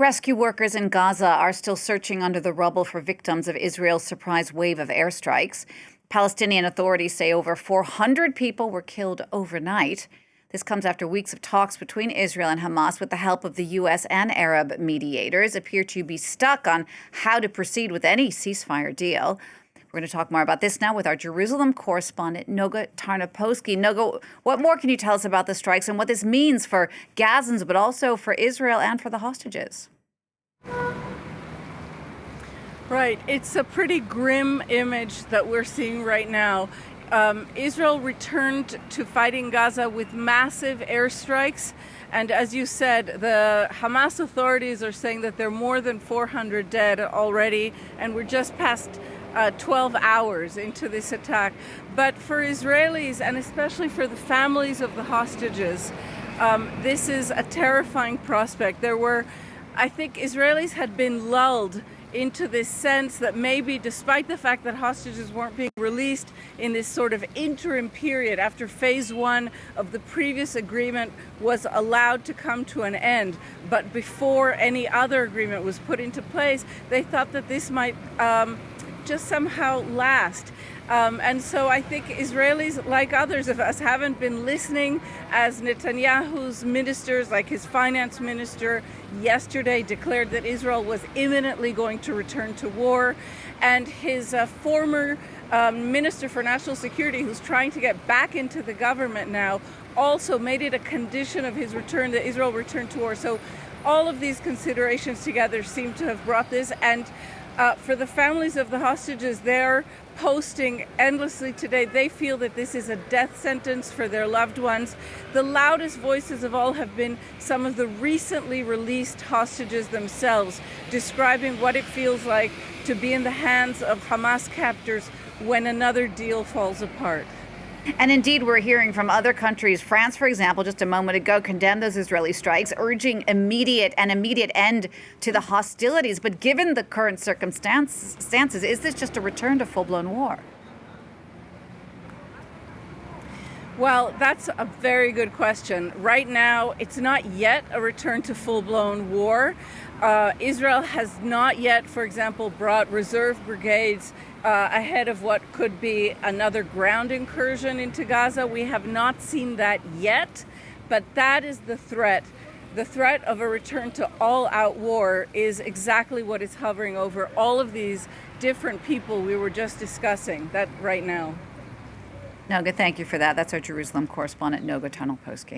Rescue workers in Gaza are still searching under the rubble for victims of Israel's surprise wave of airstrikes. Palestinian authorities say over 400 people were killed overnight. This comes after weeks of talks between Israel and Hamas, with the help of the U.S. and Arab mediators, appear to be stuck on how to proceed with any ceasefire deal. We're going to talk more about this now with our Jerusalem correspondent, Noga Tarnopolsky. Noga, what more can you tell us about the strikes and what this means for Gazans, but also for Israel and for the hostages? Right. It's a pretty grim image that we're seeing right now. Israel returned to fighting Gaza with massive airstrikes. And as you said, the Hamas authorities are saying that there are more than 400 dead already, and we're just past 12 hours into this attack. But for Israelis, and especially for the families of the hostages, this is a terrifying prospect. I think Israelis had been lulled into this sense that maybe, despite the fact that hostages weren't being released in this sort of interim period after phase one of the previous agreement was allowed to come to an end, but before any other agreement was put into place, they thought that this might just somehow last. And so I think Israelis, like others of us, haven't been listening as Netanyahu's ministers, like his finance minister, yesterday declared that Israel was imminently going to return to war. And his former Minister for National Security, who's trying to get back into the government now, also made it a condition of his return that Israel return to war. So all of these considerations together seem to have brought this. And for the families of the hostages, they're posting endlessly today. They feel that this is a death sentence for their loved ones. The loudest voices of all have been some of the recently released hostages themselves, describing what it feels like to be in the hands of Hamas captors when another deal falls apart. And indeed, we're hearing from other countries. France, for example, just a moment ago, condemned those Israeli strikes, urging immediate end to the hostilities. But given the current circumstances, is this just a return to full-blown war? Well, that's a very good question. Right now, it's not yet a return to full-blown war. Israel has not yet, for example, brought reserve brigades ahead of what could be another ground incursion into Gaza. We have not seen that yet, but that is the threat. The threat of a return to all-out war is exactly what is hovering over all of these different people we were just discussing that right now. Noga, thank you for that. That's our Jerusalem correspondent, Noga Tarnopolsky.